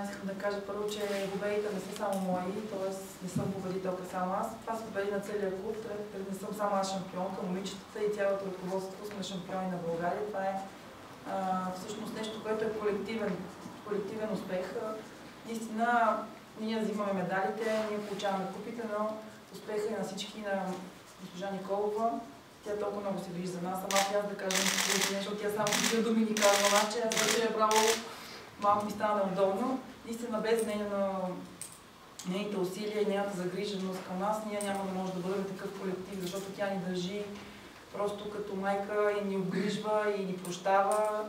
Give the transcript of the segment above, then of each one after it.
Искам да кажа първо, че победите не са само мои, т.е. не съм победителка само аз. Това са победи на целия клуб, не съм само аз шампионка, момичетата и цялото ръководство сме шампиони на България. Това е всъщност нещо, което е колективен успех. Наистина, ние взимаме медалите, ние получаваме купите, но успеха и на всички, на госпожа Николова. Тя толкова много се грижи за нас, ама аз да кажа нещо, защото тя само такива думи ни казва, че аз е браво, малко ми стана неудобно. Наистина без нейните усилия и нейната загриженост към нас, ние няма да може да бъдем такъв колектив, защото тя ни държи просто като майка и ни обгрижва и ни прощава.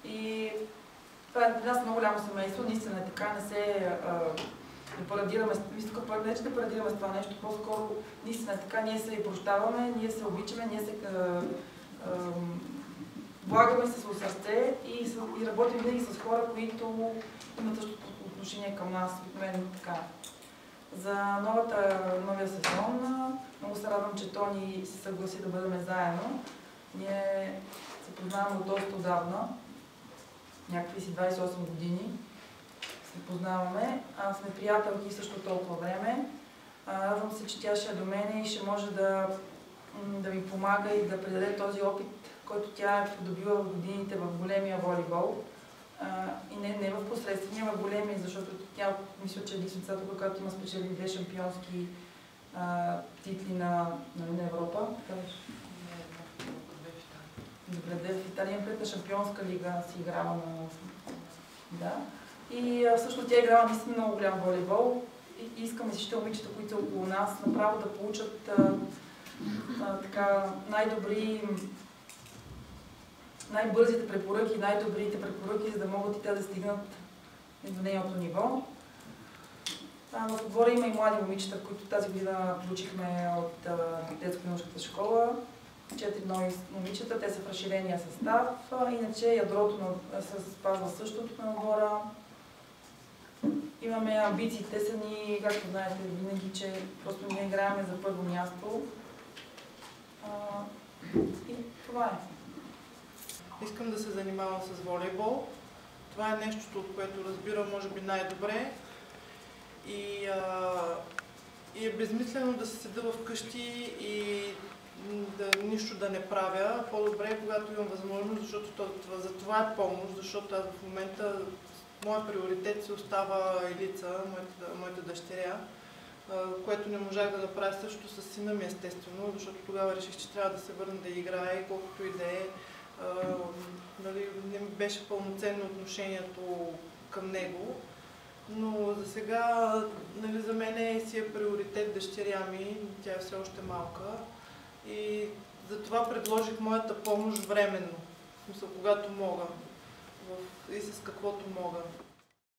И това е при нас много голямо семейство, наистина е така, не се парадираме, не че да парадираме с това нещо, по-скоро наистина е така, ние се прощаваме, ние се обичаме, ние се влагаме се с сърце и работим винаги с хора, които имат същото отношение към нас, обикновено така. За новия сезон много се радвам, че Тони се съгласи да бъдем заедно. Ние се познаваме от доста отдавна, някакви си 28 години се познаваме. Сме приятелки също толкова време. Радвам се, че тя ще е до мене и ще може да ми помага и да предаде този опит, който тя е придобила в годините в големия волейбол. И не в посредствения, в големия, защото тя мисля, че е единствената, която има спечели 2 шампионски титли на Европа. Добре, в Италия пред на шампионска лига си играла на... Да. И всъщност тя играла наистина много голям волейбол. И искаме всички момичета, които са около нас, направо да получат най-бързите препоръки, най-добрите препоръки, за да могат и те да стигнат до нейното ниво. В отбора има и млади момичета, които тази година получихме от детско-юношеската школа. 4 нови момичета, те са в разширения състав. Иначе ядрото се спазва същото на отбора. Имаме амбициите са ни, както знаете винаги, че просто ние играем за първо място. И това е. Искам да се занимавам с волейбол. Това е нещото, от което разбирам, може би, най-добре. И е безмислено да се седа вкъщи и нищо да не правя. По-добре е, когато имам възможност, защото за това е помощ, защото аз в момента моят приоритет си остава Елица, моята дъщеря, което не можах да направя също с сина ми, естествено, защото тогава реших, че трябва да се върна да играе, колкото и да е. Не ми беше пълноценно отношението към него, но за сега за мен си е приоритет дъщеря ми, тя е все още малка и затова предложих моята помощ временно, в смисъл, когато мога и с каквото мога.